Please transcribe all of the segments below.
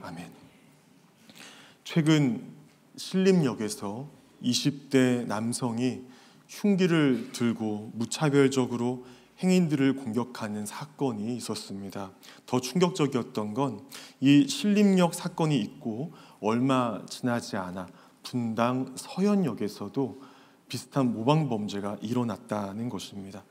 아멘. 최근 신림역에서 20대 남성이 흉기를 들고 무차별적으로 행인들을 공격하는 사건이 있었습니다. 더 충격적이었던 건 이 신림역 사건이 있고 얼마 지나지 않아 분당 서현역에서도 비슷한 모방 범죄가 일어났다는 것입니다.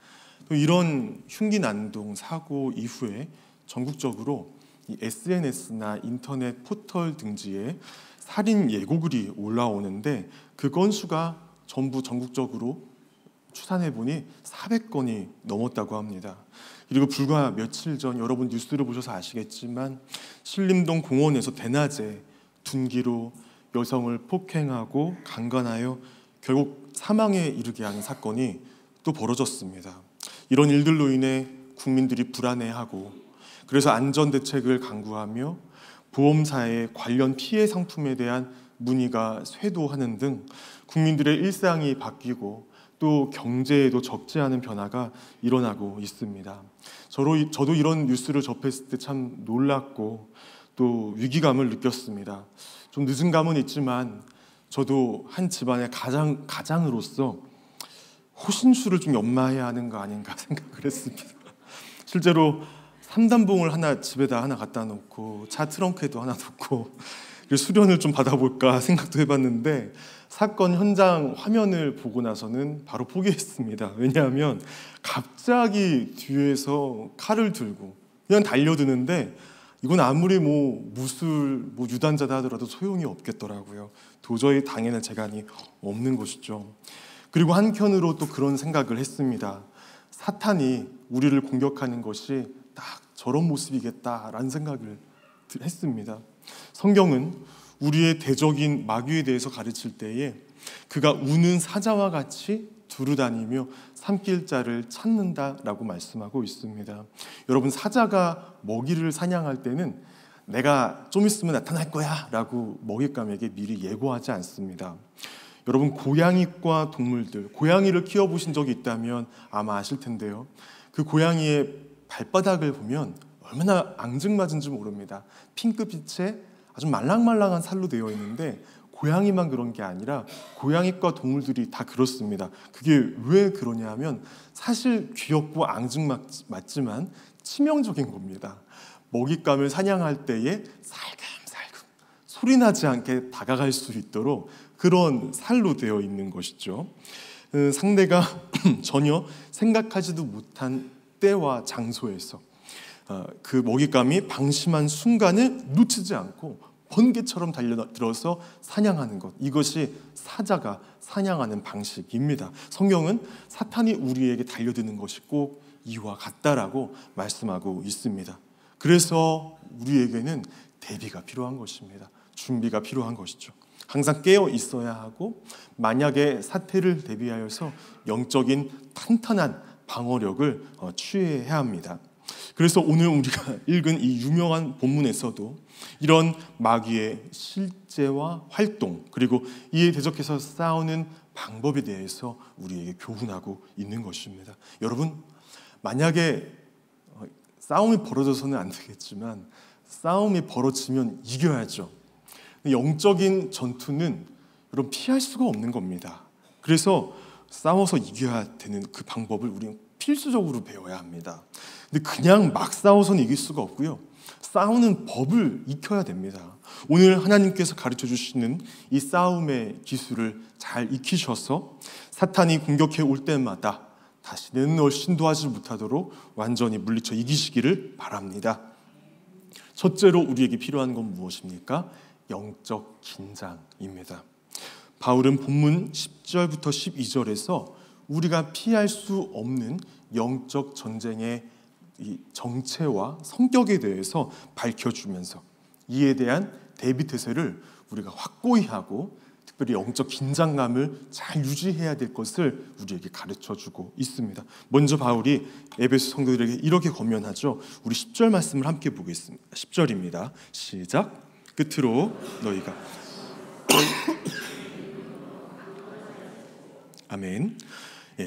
또 이런 흉기 난동 사고 이후에 전국적으로 이 SNS나 인터넷 포털 등지에 살인 예고글이 올라오는데 그 건수가 전부 전국적으로 추산해보니 400건이 넘었다고 합니다. 그리고 불과 며칠 전 여러분 뉴스를 보셔서 아시겠지만 신림동 공원에서 대낮에 둔기로 여성을 폭행하고 강간하여 결국 사망에 이르게 하는 사건이 또 벌어졌습니다. 이런 일들로 인해 국민들이 불안해하고 그래서 안전대책을 강구하며 보험사의 관련 피해 상품에 대한 문의가 쇄도하는 등 국민들의 일상이 바뀌고 또 경제에도 적지 않은 변화가 일어나고 있습니다. 저도 이런 뉴스를 접했을 때 참 놀랐고 또 위기감을 느꼈습니다. 좀 늦은 감은 있지만 저도 한 집안의 가장으로서 호신술을 좀 연마해야 하는 거 아닌가 생각을 했습니다. 실제로 3단봉을 하나 집에다 하나 갖다 놓고 차 트렁크에도 하나 놓고 수련을 좀 받아볼까 생각도 해봤는데 사건 현장 화면을 보고 나서는 바로 포기했습니다. 왜냐하면 갑자기 뒤에서 칼을 들고 그냥 달려드는데 이건 아무리 무술 유단자다 하더라도 소용이 없겠더라고요. 도저히 당해낼 재간이 없는 것이죠. 그리고 한편으로 또 그런 생각을 했습니다. 사탄이 우리를 공격하는 것이 딱 저런 모습이겠다라는 생각을 했습니다. 성경은 우리의 대적인 마귀에 대해서 가르칠 때에 그가 우는 사자와 같이 두루다니며 삼킬 자를 찾는다라고 말씀하고 있습니다. 여러분, 사자가 먹이를 사냥할 때는 내가 좀 있으면 나타날 거야 라고 먹잇감에게 미리 예고하지 않습니다. 여러분, 고양이과 동물들, 고양이를 키워보신 적이 있다면 아마 아실 텐데요. 그 고양이의 발바닥을 보면 얼마나 앙증맞은지 모릅니다. 핑크빛에 아주 말랑말랑한 살로 되어 있는데 고양이만 그런 게 아니라 고양이과 동물들이 다 그렇습니다. 그게 왜 그러냐 하면 사실 귀엽고 앙증맞지만 치명적인 겁니다. 먹잇감을 사냥할 때에 살금살금 소리나지 않게 다가갈 수 있도록 그런 살로 되어 있는 것이죠. 상대가 전혀 생각하지도 못한 때와 장소에서 그 먹잇감이 방심한 순간을 놓치지 않고 번개처럼 달려들어서 사냥하는 것, 이것이 사자가 사냥하는 방식입니다. 성경은 사탄이 우리에게 달려드는 것이 꼭 이와 같다라고 말씀하고 있습니다. 그래서 우리에게는 대비가 필요한 것입니다. 준비가 필요한 것이죠. 항상 깨어 있어야 하고 만약에 사태를 대비하여서 영적인 탄탄한 방어력을 취해야 합니다. 그래서 오늘 우리가 읽은 이 유명한 본문에서도 이런 마귀의 실제와 활동 그리고 이에 대적해서 싸우는 방법에 대해서 우리에게 교훈하고 있는 것입니다. 여러분, 만약에 싸움이 벌어져서는 안 되겠지만 싸움이 벌어지면 이겨야죠. 영적인 전투는 여러분 피할 수가 없는 겁니다. 그래서 싸워서 이겨야 되는 그 방법을 우리는 필수적으로 배워야 합니다. 근데 그냥 막 싸워서는 이길 수가 없고요. 싸우는 법을 익혀야 됩니다. 오늘 하나님께서 가르쳐 주시는 이 싸움의 기술을 잘 익히셔서 사탄이 공격해 올 때마다 다시는 널 신도하지 못하도록 완전히 물리쳐 이기시기를 바랍니다. 첫째로 우리에게 필요한 건 무엇입니까? 영적 긴장입니다. 바울은 본문 10절부터 12절에서 우리가 피할 수 없는 영적 전쟁의 이 정체와 성격에 대해서 밝혀주면서 이에 대한 대비 태세를 우리가 확고히 하고 특별히 영적 긴장감을 잘 유지해야 될 것을 우리에게 가르쳐주고 있습니다. 먼저 바울이 에베소 성도들에게 이렇게 권면하죠. 우리 10절 말씀을 함께 보겠습니다. 10절입니다. 시작. 끝으로 너희가 아멘.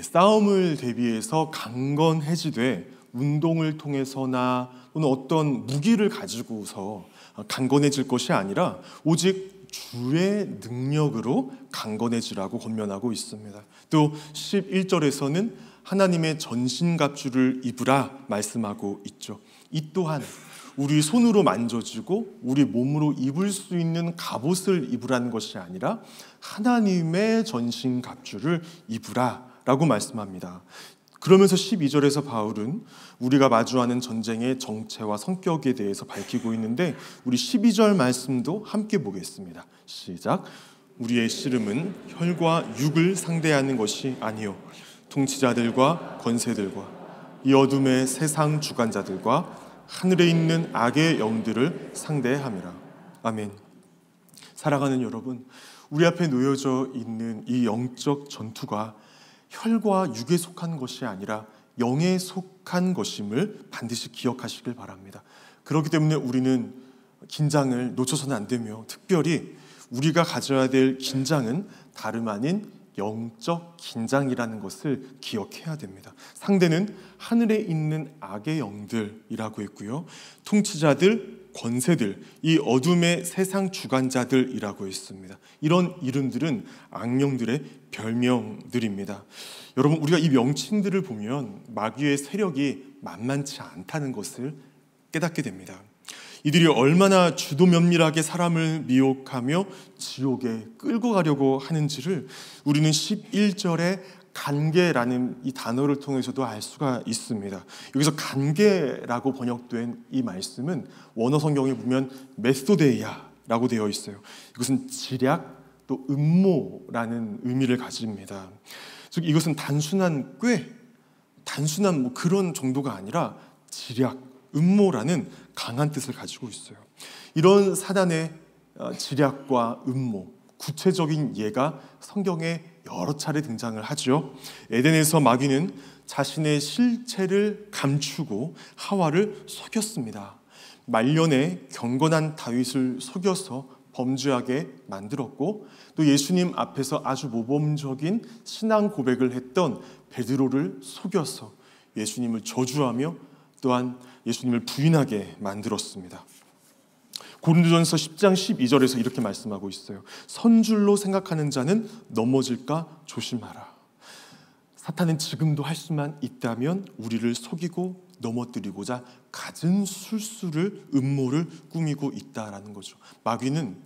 싸움을 대비해서 강건해지되 운동을 통해서나 또는 어떤 무기를 가지고서 강건해질 것이 아니라 오직 주의 능력으로 강건해지라고 권면하고 있습니다. 또 11절에서는 하나님의 전신갑주를 입으라 말씀하고 있죠. 이 또한 우리 손으로 만져지고 우리 몸으로 입을 수 있는 갑옷을 입으라는 것이 아니라 하나님의 전신갑주를 입으라라고 말씀합니다. 그러면서 12절에서 바울은 우리가 마주하는 전쟁의 정체와 성격에 대해서 밝히고 있는데 우리 12절 말씀도 함께 보겠습니다. 시작. 우리의 씨름은 혈과 육을 상대하는 것이 아니요 통치자들과 권세들과 이 어둠의 세상 주관자들과 하늘에 있는 악의 영들을 상대함이라. 아멘. 사랑하는 여러분, 우리 앞에 놓여져 있는 이 영적 전투가 혈과 육에 속한 것이 아니라 영에 속한 것임을 반드시 기억하시길 바랍니다. 그렇기 때문에 우리는 긴장을 놓쳐서는 안 되며 특별히 우리가 가져야 될 긴장은 다름 아닌 영적 긴장이라는 것을 기억해야 됩니다. 상대는 하늘에 있는 악의 영들이라고 했고요. 통치자들, 권세들, 이 어둠의 세상 주관자들이라고 했습니다. 이런 이름들은 악령들의 별명들입니다. 여러분, 우리가 이 명칭들을 보면 마귀의 세력이 만만치 않다는 것을 깨닫게 됩니다. 이들이 얼마나 주도 면밀하게 사람을 미혹하며 지옥에 끌고 가려고 하는지를 우리는 11절에 간계라는 이 단어를 통해서도 알 수가 있습니다. 여기서 간계라고 번역된 이 말씀은 원어 성경에 보면 메소데이아라고 되어 있어요. 이것은 지략 또 음모라는 의미를 가집니다. 즉 이것은 단순한 단순한 그런 정도가 아니라 지략, 음모라는 강한 뜻을 가지고 있어요. 이런 사단의 지략과 음모, 구체적인 예가 성경에 여러 차례 등장을 하죠. 에덴에서 마귀는 자신의 실체를 감추고 하와를 속였습니다. 말년에 경건한 다윗을 속여서 범죄하게 만들었고, 또 예수님 앞에서 아주 모범적인 신앙 고백을 했던 베드로를 속여서 예수님을 저주하며 또한 예수님을 부인하게 만들었습니다. 고린도전서 10장 12절에서 이렇게 말씀하고 있어요. 선줄로 생각하는 자는 넘어질까 조심하라. 사탄은 지금도 할 수만 있다면 우리를 속이고 넘어뜨리고자 갖은 술수를 음모를 꾸미고 있다라는 거죠. 마귀는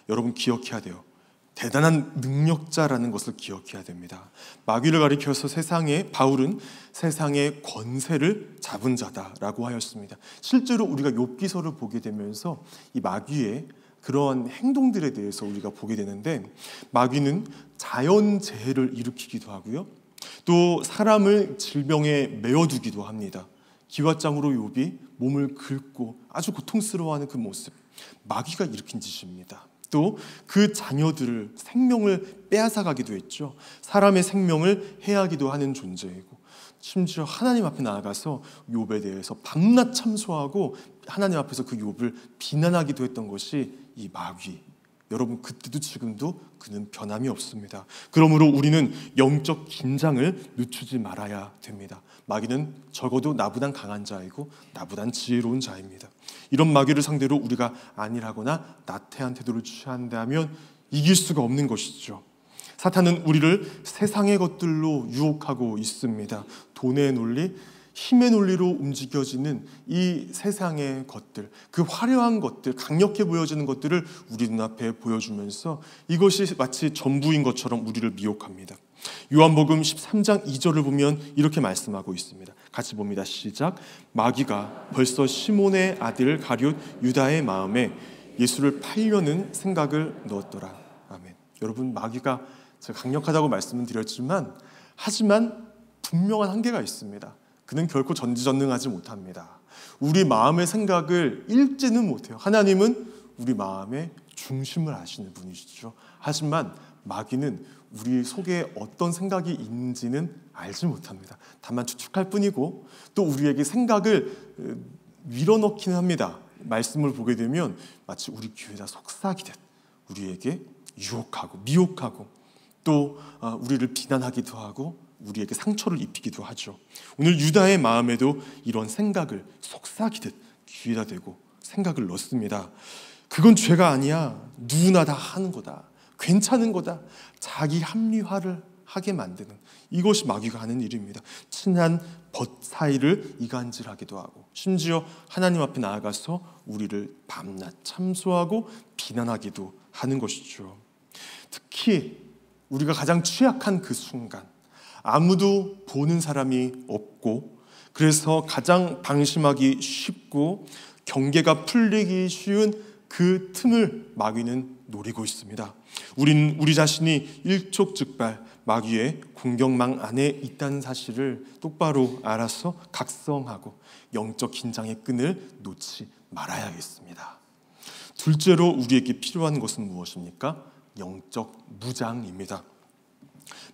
여러분 기억해야 돼요. 대단한 능력자라는 것을 기억해야 됩니다. 마귀를 가리켜서 바울은 세상의 권세를 잡은 자다라고 하였습니다. 실제로 우리가 욥기서를 보게 되면서 이 마귀의 그러한 행동들에 대해서 우리가 보게 되는데, 마귀는 자연재해를 일으키기도 하고요, 또 사람을 질병에 메어두기도 합니다. 기왓장으로 욥이 몸을 긁고 아주 고통스러워하는 그 모습, 마귀가 일으킨 짓입니다. 또 그 자녀들을 생명을 빼앗아가기도 했죠. 사람의 생명을 해하기도 하는 존재이고, 심지어 하나님 앞에 나아가서 욥에 대해서 밤낮 참소하고 하나님 앞에서 그 욥을 비난하기도 했던 것이 이 마귀. 여러분, 그때도 지금도 그는 변함이 없습니다. 그러므로 우리는 영적 긴장을 늦추지 말아야 됩니다. 마귀는 적어도 나보단 강한 자이고 나보단 지혜로운 자입니다. 이런 마귀를 상대로 우리가 안일하거나 나태한 태도를 취한다면 이길 수가 없는 것이죠. 사탄은 우리를 세상의 것들로 유혹하고 있습니다. 돈의 논리, 힘의 논리로 움직여지는 이 세상의 것들, 그 화려한 것들, 강력해 보여지는 것들을 우리 눈앞에 보여주면서 이것이 마치 전부인 것처럼 우리를 미혹합니다. 요한복음 13장 2절을 보면 이렇게 말씀하고 있습니다. 같이 봅니다. 시작. 마귀가 벌써 시몬의 아들 가룟 유다의 마음에 예수를 팔려는 생각을 넣었더라. 아멘. 여러분, 마귀가 제가 강력하다고 말씀을 드렸지만 하지만 분명한 한계가 있습니다. 그는 결코 전지전능하지 못합니다. 우리 마음의 생각을 읽지는 못해요. 하나님은 우리 마음의 중심을 아시는 분이시죠. 하지만 마귀는 우리 속에 어떤 생각이 있는지는 알지 못합니다. 다만 추측할 뿐이고, 또 우리에게 생각을 밀어넣기는 합니다. 말씀을 보게 되면 마치 우리 귀에다 속삭이듯 우리에게 유혹하고 미혹하고 또 우리를 비난하기도 하고 우리에게 상처를 입히기도 하죠. 오늘 유다의 마음에도 이런 생각을 속삭이듯 귀에다 대고 생각을 넣습니다. 그건 죄가 아니야. 누구나 다 하는 거다. 괜찮은 거다. 자기 합리화를 하게 만드는, 이것이 마귀가 하는 일입니다. 친한 벗 사이를 이간질하기도 하고, 심지어 하나님 앞에 나아가서 우리를 밤낮 참소하고 비난하기도 하는 것이죠. 특히 우리가 가장 취약한 그 순간, 아무도 보는 사람이 없고, 그래서 가장 방심하기 쉽고 경계가 풀리기 쉬운 그 틈을 마귀는 노리고 있습니다. 우리 자신이 일촉즉발 마귀의 공격망 안에 있다는 사실을 똑바로 알아서 각성하고 영적 긴장의 끈을 놓지 말아야겠습니다. 둘째로 우리에게 필요한 것은 무엇입니까? 영적 무장입니다.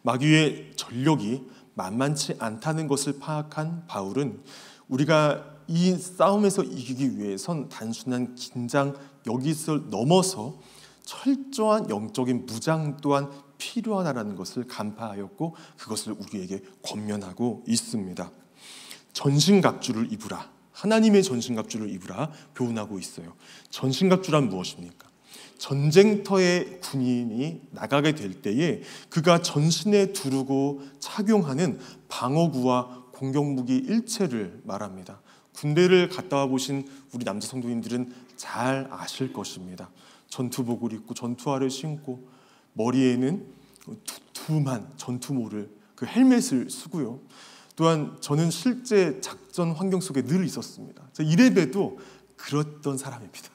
마귀의 전력이 만만치 않다는 것을 파악한 바울은 우리가 이 싸움에서 이기기 위해선 단순한 긴장 여기서 넘어서 철저한 영적인 무장 또한 필요하다는 것을 간파하였고, 그것을 우리에게 권면하고 있습니다. 전신갑주를 입으라, 하나님의 전신갑주를 입으라 교훈하고 있어요. 전신갑주란 무엇입니까? 전쟁터에 군인이 나가게 될 때에 그가 전신에 두르고 착용하는 방어구와 공격무기 일체를 말합니다. 군대를 갔다 와 보신 우리 남자 성도님들은 잘 아실 것입니다. 전투복을 입고 전투화를 신고 머리에는 두툼한 전투모를, 그 헬멧을 쓰고요. 또한 저는 실제 작전 환경 속에 늘 있었습니다. 이래봬도 그랬던 사람입니다.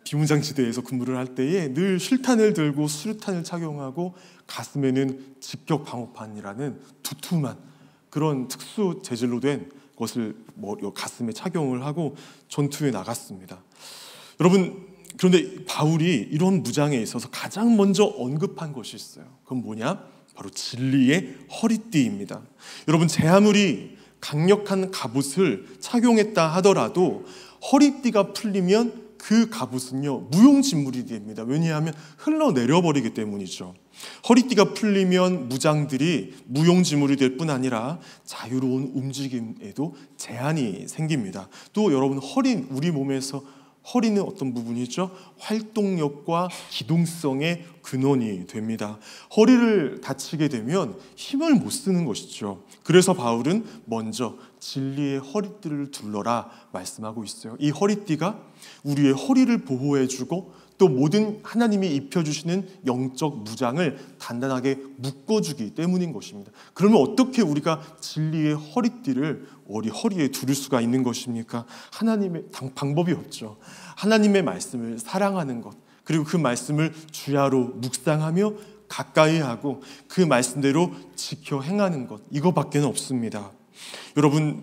비무장지대에서 근무를 할 때에 늘 실탄을 들고 수류탄을 착용하고 가슴에는 직격 방어판이라는 두툼한 그런 특수 재질로 된 것을 가슴에 착용을 하고 전투에 나갔습니다. 여러분, 그런데 바울이 이런 무장에 있어서 가장 먼저 언급한 것이 있어요. 그건 뭐냐? 바로 진리의 허리띠입니다. 여러분, 제 아무리 강력한 갑옷을 착용했다 하더라도 허리띠가 풀리면 그 갑옷은요 무용지물이 됩니다. 왜냐하면 흘러내려버리기 때문이죠. 허리띠가 풀리면 무장들이 무용지물이 될 뿐 아니라 자유로운 움직임에도 제한이 생깁니다. 또 여러분, 우리 몸에서 허리는 어떤 부분이죠? 활동력과 기동성의 근원이 됩니다. 허리를 다치게 되면 힘을 못 쓰는 것이죠. 그래서 바울은 먼저 진리의 허리띠를 둘러라 말씀하고 있어요. 이 허리띠가 우리의 허리를 보호해주고 또 모든 하나님이 입혀주시는 영적 무장을 단단하게 묶어주기 때문인 것입니다. 그러면 어떻게 우리가 진리의 허리띠를 우리 허리에 두를 수가 있는 것입니까? 하나님의 방법이 없죠. 하나님의 말씀을 사랑하는 것, 그리고 그 말씀을 주야로 묵상하며 가까이 하고 그 말씀대로 지켜 행하는 것, 이거밖에 없습니다. 여러분,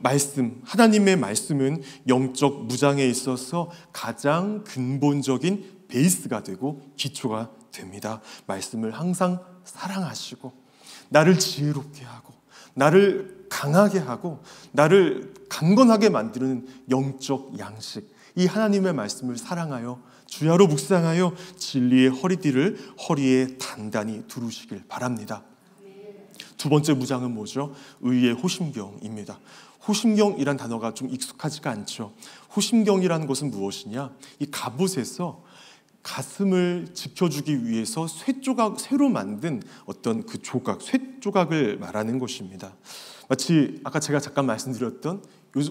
하나님의 말씀은 영적 무장에 있어서 가장 근본적인 베이스가 되고 기초가 됩니다. 말씀을 항상 사랑하시고 나를 지혜롭게 하고 나를 강하게 하고 나를 강건하게 만드는 영적 양식, 이 하나님의 말씀을 사랑하여 주야로 묵상하여 진리의 허리띠를 허리에 단단히 두르시길 바랍니다. 두 번째 무장은 뭐죠? 의의 호심경입니다. 호심경이란 단어가 좀 익숙하지가 않죠. 호심경이라는 것은 무엇이냐? 이 갑옷에서 가슴을 지켜주기 위해서 쇠로 만든 어떤 그 쇠조각을 말하는 것입니다. 마치 아까 제가 잠깐 말씀드렸던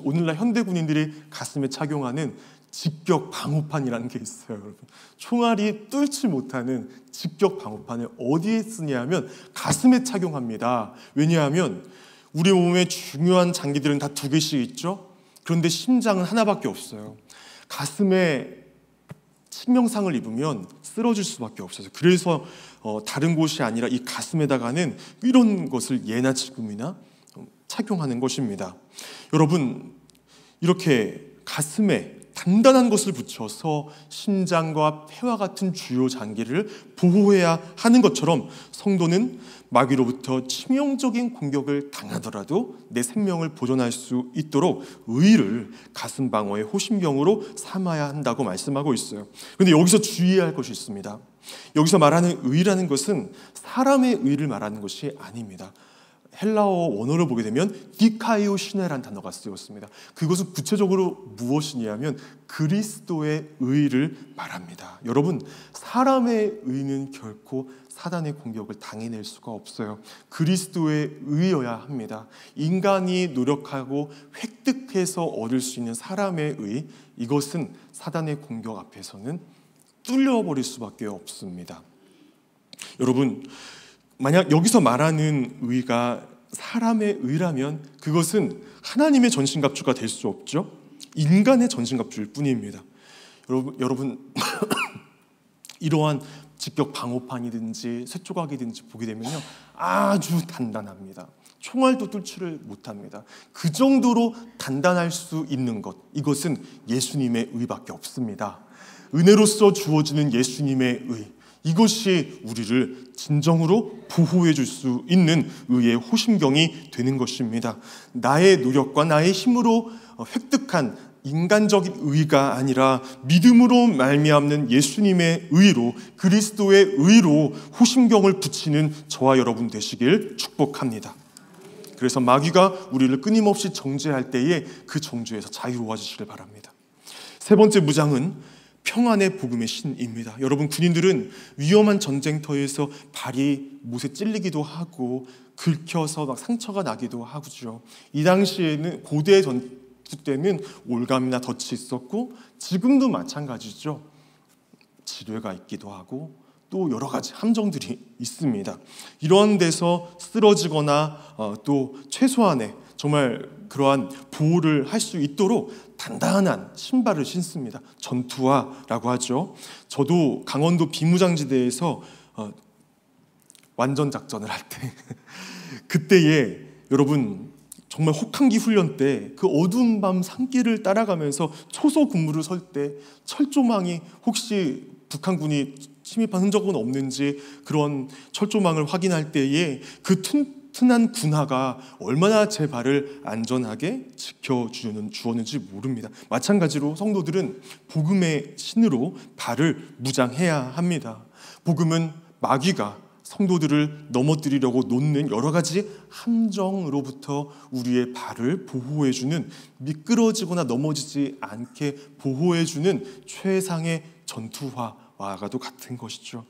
오늘날 현대 군인들이 가슴에 착용하는 직격 방호판이라는 게 있어요. 여러분, 총알이 뚫지 못하는 직격 방호판을 어디에 쓰냐면 가슴에 착용합니다. 왜냐하면 우리 몸의 중요한 장기들은 다 두 개씩 있죠. 그런데 심장은 하나밖에 없어요. 가슴에 치명상을 입으면 쓰러질 수밖에 없어요. 그래서 다른 곳이 아니라 이 가슴에다가는 이런 것을 예나 지금이나 착용하는 것입니다. 여러분, 이렇게 가슴에 단단한 것을 붙여서 심장과 폐와 같은 주요 장기를 보호해야 하는 것처럼 성도는 마귀로부터 치명적인 공격을 당하더라도 내 생명을 보존할 수 있도록 의를 가슴 방어의 호심경으로 삼아야 한다고 말씀하고 있어요. 그런데 여기서 주의해야 할 것이 있습니다. 여기서 말하는 의라는 것은 사람의 의를 말하는 것이 아닙니다. 헬라어 원어를 보게 되면 디카이오시네라는 단어가 쓰였습니다. 그것은 구체적으로 무엇이냐면 그리스도의 의를 말합니다. 여러분, 사람의 의는 결코 사단의 공격을 당해낼 수가 없어요. 그리스도의 의여야 합니다. 인간이 노력하고 획득해서 얻을 수 있는 사람의 의, 이것은 사단의 공격 앞에서는 뚫려버릴 수밖에 없습니다. 여러분, 만약 여기서 말하는 의가 사람의 의라면 그것은 하나님의 전신갑주가 될 수 없죠. 인간의 전신갑주일 뿐입니다. 여러분 이러한 직격 방어판이든지 쇠조각이든지 보게 되면요, 아주 단단합니다. 총알도 뚫지를 못합니다. 그 정도로 단단할 수 있는 것, 이것은 예수님의 의밖에 없습니다. 은혜로서 주어지는 예수님의 의, 이것이 우리를 진정으로 보호해 줄 수 있는 의의 호심경이 되는 것입니다. 나의 노력과 나의 힘으로 획득한 인간적인 의가 아니라 믿음으로 말미암는 예수님의 의로, 그리스도의 의로 호심경을 붙이는 저와 여러분 되시길 축복합니다. 그래서 마귀가 우리를 끊임없이 정죄할 때에 그 정죄에서 자유로워지시길 바랍니다. 세 번째 무장은 평안의 복음의 신입니다. 여러분, 군인들은 위험한 전쟁터에서 발이 못에 찔리기도 하고 긁혀서 막 상처가 나기도 하죠. 이 당시에는 고대 전투 때는 올감이나 덫이 있었고 지금도 마찬가지죠. 지뢰가 있기도 하고 또 여러 가지 함정들이 있습니다. 이런 데서 쓰러지거나 또 최소한의 정말 그러한 보호를 할 수 있도록 단단한 신발을 신습니다. 전투화라고 하죠. 저도 강원도 비무장지대에서 완전 작전을 할 때 그때에 여러분 정말 혹한기 훈련 때 그 어두운 밤 산길을 따라가면서 초소 근무를 설 때 철조망이 혹시 북한군이 침입한 흔적은 없는지 그런 철조망을 확인할 때에 그 튼튼한 군화가 얼마나 제 발을 안전하게 지켜주었는지 모릅니다. 마찬가지로 성도들은 복음의 신으로 발을 무장해야 합니다. 복음은 마귀가 성도들을 넘어뜨리려고 놓는 여러 가지 함정으로부터 우리의 발을 보호해주는, 미끄러지거나 넘어지지 않게 보호해주는 최상의 전투화와도 같은 것이죠.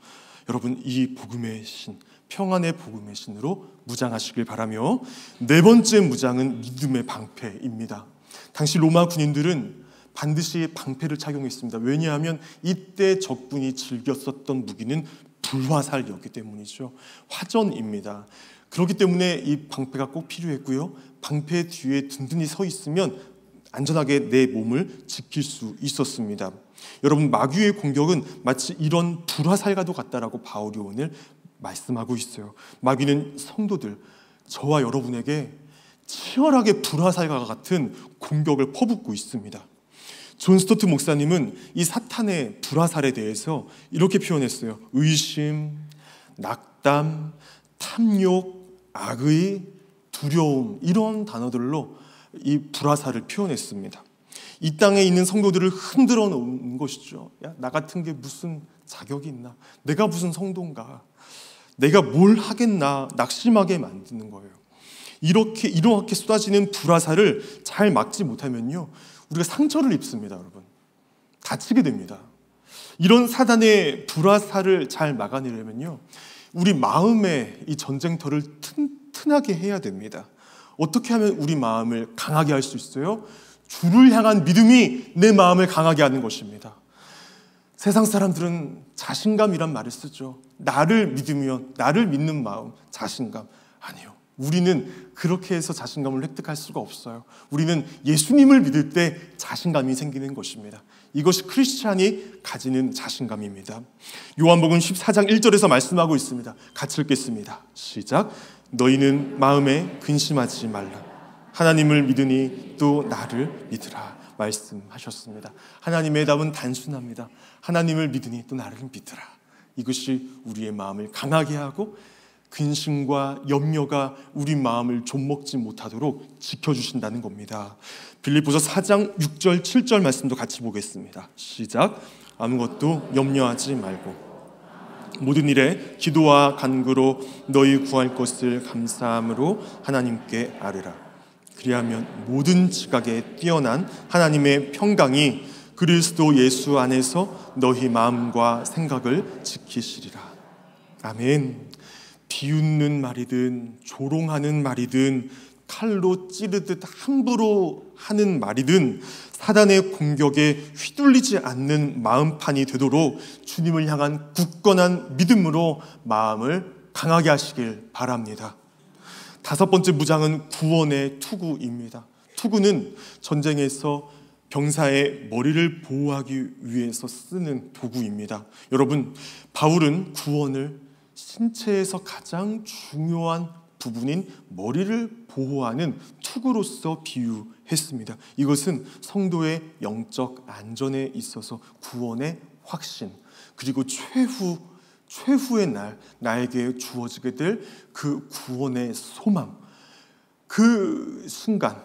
여러분, 이 복음의 신, 평안의 복음의 신으로 무장하시길 바라며, 네 번째 무장은 믿음의 방패입니다. 당시 로마 군인들은 반드시 방패를 착용했습니다. 왜냐하면 이때 적군이 즐겨 썼던 무기는 불화살이었기 때문이죠. 화전입니다. 그렇기 때문에 이 방패가 꼭 필요했고요. 방패 뒤에 든든히 서 있으면 안전하게 내 몸을 지킬 수 있었습니다. 여러분, 마귀의 공격은 마치 이런 불화살과도 같다라고 바울이 오늘 말씀하고 있어요. 마귀는 성도들, 저와 여러분에게 치열하게 불화살과 같은 공격을 퍼붓고 있습니다. 존 스토트 목사님은 이 사탄의 불화살에 대해서 이렇게 표현했어요. 의심, 낙담, 탐욕, 악의, 두려움, 이런 단어들로 이 불화살을 표현했습니다. 이 땅에 있는 성도들을 흔들어 놓은 것이죠. 야, 나 같은 게 무슨 자격이 있나? 내가 무슨 성도인가? 내가 뭘 하겠나? 낙심하게 만드는 거예요. 이렇게 쏟아지는 불화살을 잘 막지 못하면요, 우리가 상처를 입습니다. 여러분, 다치게 됩니다. 이런 사단의 불화살을 잘 막아내려면요, 우리 마음의 이 전쟁터를 튼튼하게 해야 됩니다. 어떻게 하면 우리 마음을 강하게 할 수 있어요? 주를 향한 믿음이 내 마음을 강하게 하는 것입니다. 세상 사람들은 자신감이란 말을 쓰죠. 나를 믿으면, 나를 믿는 마음, 자신감. 아니요, 우리는 그렇게 해서 자신감을 획득할 수가 없어요. 우리는 예수님을 믿을 때 자신감이 생기는 것입니다. 이것이 크리스찬이 가지는 자신감입니다. 요한복음 14장 1절에서 말씀하고 있습니다. 같이 읽겠습니다. 시작. 너희는 마음에 근심하지 말라. 하나님을 믿으니 또 나를 믿으라. 말씀하셨습니다. 하나님의 답은 단순합니다. 하나님을 믿으니 또 나를 믿으라. 이것이 우리의 마음을 강하게 하고 근심과 염려가 우리 마음을 좀먹지 못하도록 지켜주신다는 겁니다. 빌립보서 4장 6절 7절 말씀도 같이 보겠습니다. 시작. 아무것도 염려하지 말고 모든 일에 기도와 간구로 너희 구할 것을 감사함으로 하나님께 아뢰라. 그리하면 모든 지각에 뛰어난 하나님의 평강이 그리스도 예수 안에서 너희 마음과 생각을 지키시리라. 아멘. 비웃는 말이든 조롱하는 말이든 칼로 찌르듯 함부로 하는 말이든 사단의 공격에 휘둘리지 않는 마음판이 되도록 주님을 향한 굳건한 믿음으로 마음을 강하게 하시길 바랍니다. 5번째 무장은 구원의 투구입니다. 투구는 전쟁에서 병사의 머리를 보호하기 위해서 쓰는 도구입니다. 여러분, 바울은 구원을 신체에서 가장 중요한 부분인 머리를 보호하는 투구로서 비유했습니다. 이것은 성도의 영적 안전에 있어서 구원의 확신, 그리고 최후의 날 나에게 주어지게 될 그 구원의 소망, 그 순간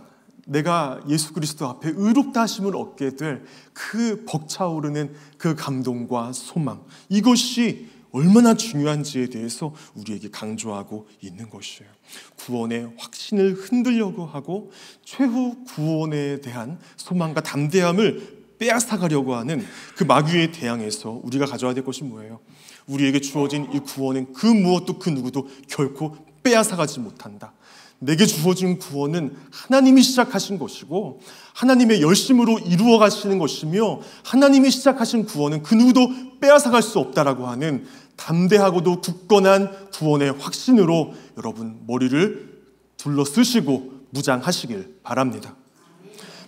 내가 예수 그리스도 앞에 의롭다 하심을 얻게 될 그 벅차오르는 그 감동과 소망, 이것이 얼마나 중요한지에 대해서 우리에게 강조하고 있는 것이에요. 구원의 확신을 흔들려고 하고 최후 구원에 대한 소망과 담대함을 빼앗아가려고 하는 그 마귀에 대항해서 우리가 가져야 될 것이 뭐예요? 우리에게 주어진 이 구원은 그 무엇도 그 누구도 결코 빼앗아가지 못한다. 내게 주어진 구원은 하나님이 시작하신 것이고 하나님의 열심으로 이루어 가시는 것이며 하나님이 시작하신 구원은 그 누구도 빼앗아갈 수 없다라고 하는 담대하고도 굳건한 구원의 확신으로 여러분 머리를 둘러쓰시고 무장하시길 바랍니다.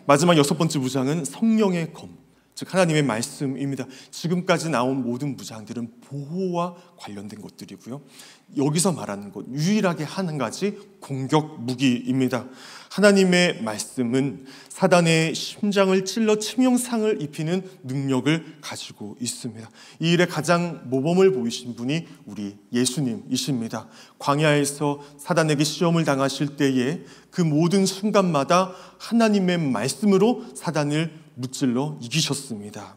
마지막 6번째 무장은 성령의 검, 즉 하나님의 말씀입니다. 지금까지 나온 모든 무장들은 보호와 관련된 것들이고요. 여기서 말하는 것 유일하게 한 가지 공격 무기입니다. 하나님의 말씀은 사단의 심장을 찔러 치명상을 입히는 능력을 가지고 있습니다. 이 일에 가장 모범을 보이신 분이 우리 예수님이십니다. 광야에서 사단에게 시험을 당하실 때에 그 모든 순간마다 하나님의 말씀으로 사단을 무찔러 이기셨습니다.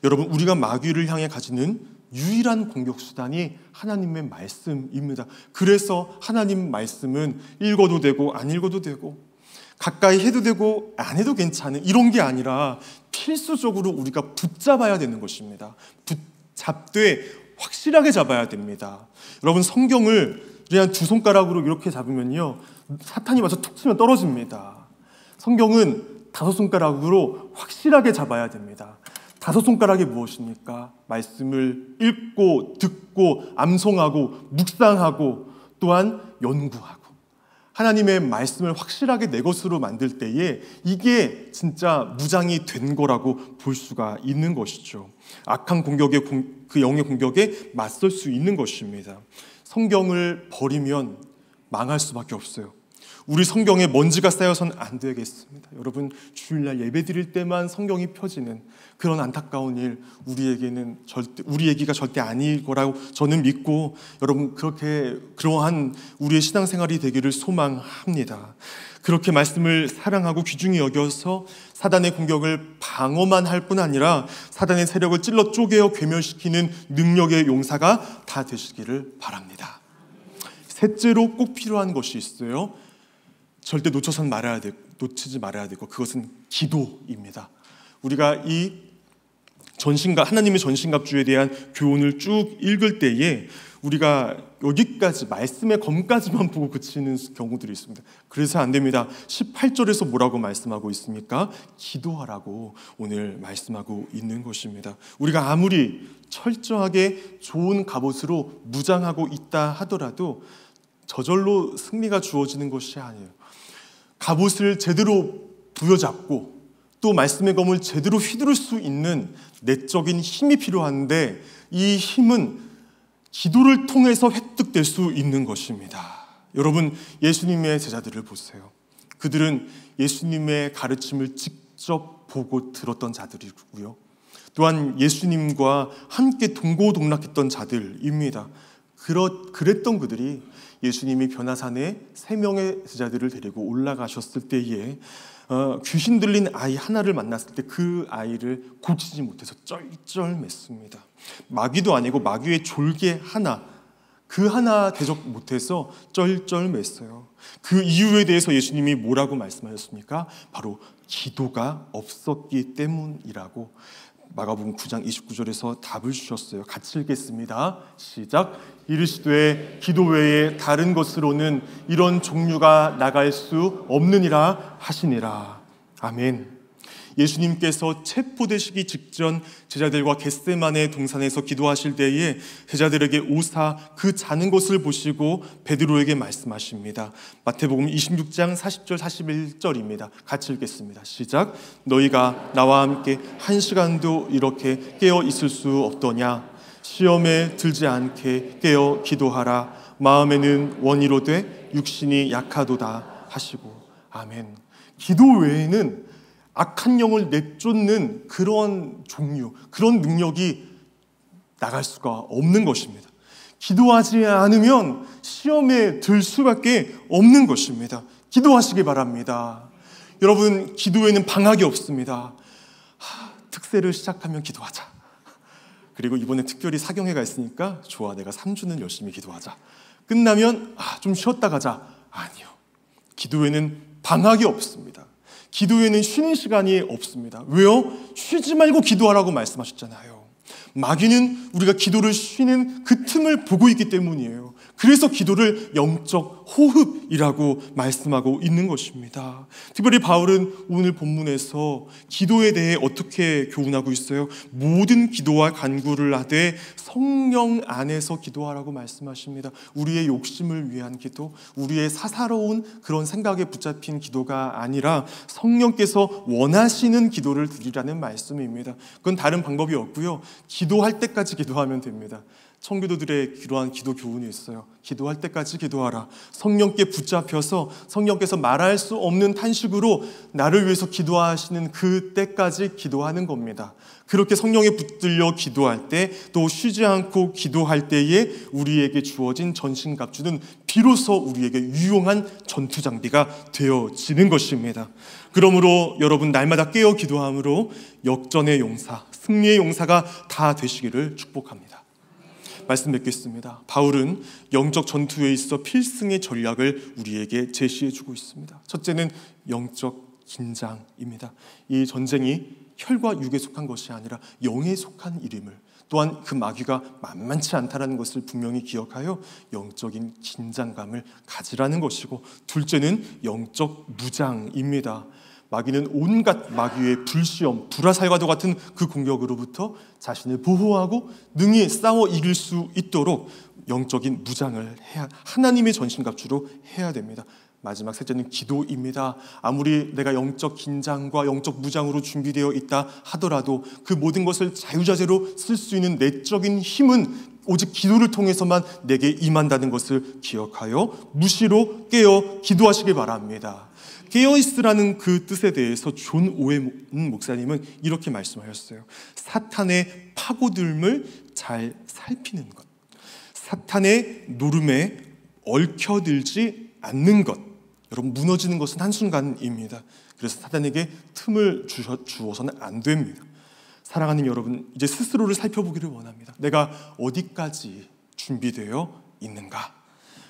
여러분, 우리가 마귀를 향해 가지는 유일한 공격 수단이 하나님의 말씀입니다. 그래서 하나님 말씀은 읽어도 되고 안 읽어도 되고 가까이 해도 되고 안 해도 괜찮은 이런 게 아니라 필수적으로 우리가 붙잡아야 되는 것입니다. 붙잡되 확실하게 잡아야 됩니다. 여러분, 성경을 그냥 2손가락으로 이렇게 잡으면요 사탄이 와서 툭 치면 떨어집니다. 성경은 5손가락으로 확실하게 잡아야 됩니다. 5손가락이 무엇입니까? 말씀을 읽고 듣고 암송하고 묵상하고 또한 연구하고 하나님의 말씀을 확실하게 내 것으로 만들 때에 이게 진짜 무장이 된 거라고 볼 수가 있는 것이죠. 악한 공격에 그 영의 공격에 맞설 수 있는 것입니다. 성경을 버리면 망할 수밖에 없어요. 우리 성경에 먼지가 쌓여서는 안 되겠습니다. 여러분, 주일날 예배 드릴 때만 성경이 펴지는 그런 안타까운 일 우리 얘기가 절대 아닐 거라고 저는 믿고 여러분 그러한 우리의 신앙생활이 되기를 소망합니다. 그렇게 말씀을 사랑하고 귀중히 여겨서 사단의 공격을 방어만 할 뿐 아니라 사단의 세력을 찔러 쪼개어 괴멸시키는 능력의 용사가 다 되시기를 바랍니다. 셋째로 꼭 필요한 것이 있어요. 절대 놓치지 말아야 되고 그것은 기도입니다. 우리가 이 하나님의 전신갑주에 대한 교훈을 쭉 읽을 때에 우리가 여기까지 말씀의 검까지만 보고 그치는 경우들이 있습니다. 그래서 안 됩니다. 18절에서 뭐라고 말씀하고 있습니까? 기도하라고 오늘 말씀하고 있는 것입니다. 우리가 아무리 철저하게 좋은 갑옷으로 무장하고 있다 하더라도 저절로 승리가 주어지는 것이 아니에요. 갑옷을 제대로 부여잡고 또 말씀의 검을 제대로 휘두를 수 있는 내적인 힘이 필요한데 이 힘은 기도를 통해서 획득될 수 있는 것입니다. 여러분, 예수님의 제자들을 보세요. 그들은 예수님의 가르침을 직접 보고 들었던 자들이고요. 또한 예수님과 함께 동고동락했던 자들입니다. 그랬던 그들이 예수님이 변화산에 3명의 제자들을 데리고 올라가셨을 때에 귀신 들린 아이 하나를 만났을 때 그 아이를 고치지 못해서 쩔쩔맸습니다. 마귀도 아니고 마귀의 졸개 하나, 그 하나 대적 못해서 쩔쩔맸어요. 그 이유에 대해서 예수님이 뭐라고 말씀하셨습니까? 바로 기도가 없었기 때문이라고 마가복음 9장 29절에서 답을 주셨어요. 같이 읽겠습니다. 시작. 이르시되 기도 외에 다른 것으로는 이런 종류가 나갈 수 없느니라 하시니라. 아멘. 예수님께서 체포되시기 직전 제자들과 겟세마네 동산에서 기도하실 때에 제자들에게 오사 그 자는 것을 보시고 베드로에게 말씀하십니다. 마태복음 26장 40절 41절입니다. 같이 읽겠습니다. 시작. 너희가 나와 함께 1시간도 이렇게 깨어 있을 수 없더냐? 시험에 들지 않게 깨어 기도하라. 마음에는 원이로되 육신이 약하도다 하시고. 아멘. 기도 외에는 악한 영을 내쫓는 그런 종류, 그런 능력이 나갈 수가 없는 것입니다. 기도하지 않으면 시험에 들 수밖에 없는 것입니다. 기도하시기 바랍니다. 여러분, 기도에는 방학이 없습니다. 특세를 시작하면 기도하자. 그리고 이번에 특별히 사경회가 있으니까 좋아, 내가 3주는 열심히 기도하자. 끝나면 좀 쉬었다 가자. 아니요. 기도에는 방학이 없습니다. 기도에는 쉬는 시간이 없습니다. 왜요? 쉬지 말고 기도하라고 말씀하셨잖아요. 마귀는 우리가 기도를 쉬는 그 틈을 보고 있기 때문이에요. 그래서 기도를 영적 호흡이라고 말씀하고 있는 것입니다. 특별히 바울은 오늘 본문에서 기도에 대해 어떻게 교훈하고 있어요? 모든 기도와 간구를 하되 성령 안에서 기도하라고 말씀하십니다. 우리의 욕심을 위한 기도, 우리의 사사로운 그런 생각에 붙잡힌 기도가 아니라 성령께서 원하시는 기도를 드리라는 말씀입니다. 그건 다른 방법이 없고요. 기도할 때까지 기도하면 됩니다. 청교도들의 그러한 기도 교훈이 있어요. 기도할 때까지 기도하라. 성령께 붙잡혀서 성령께서 말할 수 없는 탄식으로 나를 위해서 기도하시는 그 때까지 기도하는 겁니다. 그렇게 성령에 붙들려 기도할 때, 또 쉬지 않고 기도할 때에 우리에게 주어진 전신갑주는 비로소 우리에게 유용한 전투 장비가 되어지는 것입니다. 그러므로 여러분, 날마다 깨어 기도함으로 역전의 용사, 승리의 용사가 다 되시기를 축복합니다. 말씀 뵙겠습니다. 바울은 영적 전투에 있어 필승의 전략을 우리에게 제시해주고 있습니다. 첫째는 영적 긴장입니다. 이 전쟁이 혈과 육에 속한 것이 아니라 영에 속한 일임을, 또한 그 마귀가 만만치 않다는 것을 분명히 기억하여 영적인 긴장감을 가지라는 것이고, 둘째는 영적 무장입니다. 마귀는 온갖 마귀의 불시험, 불화살과도 같은 그 공격으로부터 자신을 보호하고 능히 싸워 이길 수 있도록 영적인 무장을 해야, 하나님의 전신갑주로 해야 됩니다. 마지막 셋째는 기도입니다. 아무리 내가 영적 긴장과 영적 무장으로 준비되어 있다 하더라도 그 모든 것을 자유자재로 쓸 수 있는 내적인 힘은 오직 기도를 통해서만 내게 임한다는 것을 기억하여 무시로 깨어 기도하시길 바랍니다. 깨어있으라는 그 뜻에 대해서 존 오웬 목사님은 이렇게 말씀하셨어요. 사탄의 파고들음을 잘 살피는 것, 사탄의 노름에 얽혀들지 않는 것. 여러분, 무너지는 것은 한순간입니다. 그래서 사탄에게 틈을 주어서는 안 됩니다. 사랑하는 여러분, 이제 스스로를 살펴보기를 원합니다. 내가 어디까지 준비되어 있는가?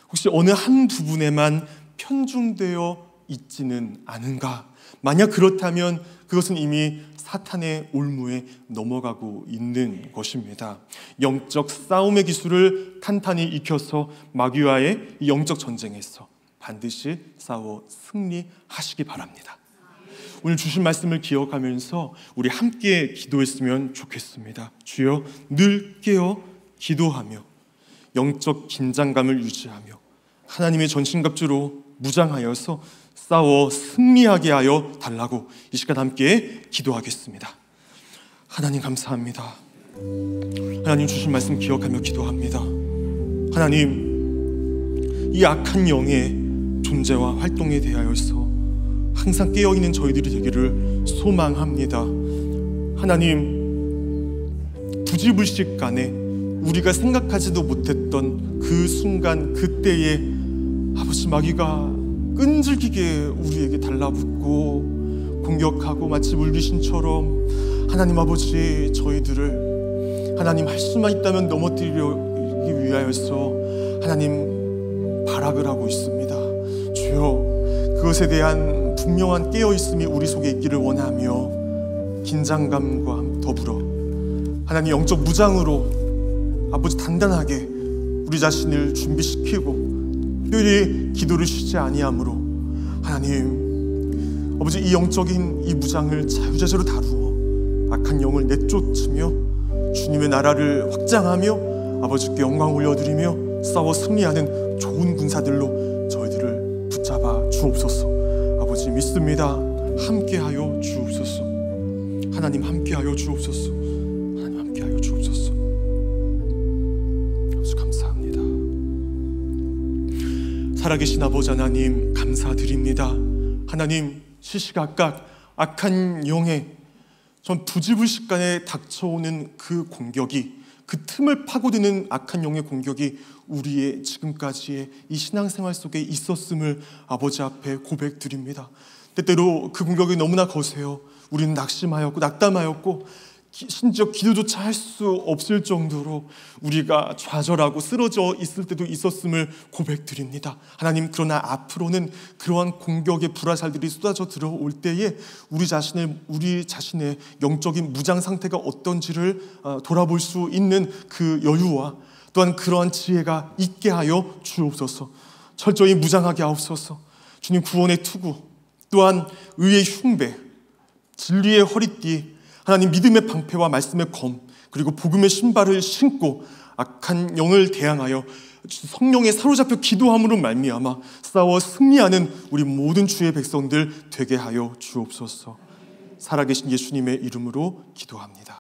혹시 어느 한 부분에만 편중되어 있지는 않은가? 만약 그렇다면 그것은 이미 사탄의 올무에 넘어가고 있는 것입니다. 영적 싸움의 기술을 탄탄히 익혀서 마귀와의 이 영적 전쟁에서 반드시 싸워 승리하시기 바랍니다. 오늘 주신 말씀을 기억하면서 우리 함께 기도했으면 좋겠습니다. 주여, 늘 깨어 기도하며 영적 긴장감을 유지하며 하나님의 전신갑주로 무장하여서 싸워 승리하게 하여 달라고 이 시간 함께 기도하겠습니다. 하나님, 감사합니다. 하나님, 주신 말씀 기억하며 기도합니다. 하나님, 이 악한 영의 존재와 활동에 대하여서 항상 깨어있는 저희들이 되기를 소망합니다. 하나님, 부지불식간에 우리가 생각하지도 못했던 그 순간 그때에 아버지 마귀가 끈질기게 우리에게 달라붙고 공격하고 마치 물귀신처럼 하나님 아버지 저희들을 하나님 할 수만 있다면 넘어뜨리기 위하여서 하나님 발악을 하고 있습니다. 주여, 그것에 대한 분명한 깨어있음이 우리 속에 있기를 원하며 긴장감과 더불어 하나님 영적 무장으로 아버지 단단하게 우리 자신을 준비시키고 특별히 기도를 쉬지 아니함으로 하나님 아버지 이 영적인 이 무장을 자유자재로 다루어 악한 영을 내쫓으며 주님의 나라를 확장하며 아버지께 영광 올려드리며 싸워 승리하는 좋은 군사들로 저희들을 붙잡아 주옵소서. 아버지 믿습니다. 함께하여 주옵소서. 하나님 함께하여 주옵소서. 하나님 함께하여 주옵소서. 아버지 감사합니다. 살아계신 아버지 하나님 감사드립니다. 하나님 시시각각 악한 영에 전 부지불식간에 닥쳐오는 그 공격이, 그 틈을 파고드는 악한 영의 공격이 우리의 지금까지의 이 신앙생활 속에 있었음을 아버지 앞에 고백드립니다. 때때로 그 공격이 너무나 거세요. 우리는 낙심하였고 낙담하였고 심지어 기도조차 할 수 없을 정도로 우리가 좌절하고 쓰러져 있을 때도 있었음을 고백드립니다. 하나님, 그러나 앞으로는 그러한 공격의 불화살들이 쏟아져 들어올 때에 우리 자신의 영적인 무장 상태가 어떤지를 돌아볼 수 있는 그 여유와 또한 그러한 지혜가 있게 하여 주옵소서. 철저히 무장하게 하옵소서. 주님, 구원의 투구 또한 의의 흉배, 진리의 허리띠, 하나님 믿음의 방패와 말씀의 검, 그리고 복음의 신발을 신고 악한 영을 대항하여 성령에 사로잡혀 기도함으로 말미암아 싸워 승리하는 우리 모든 주의 백성들 되게 하여 주옵소서. 살아계신 예수님의 이름으로 기도합니다.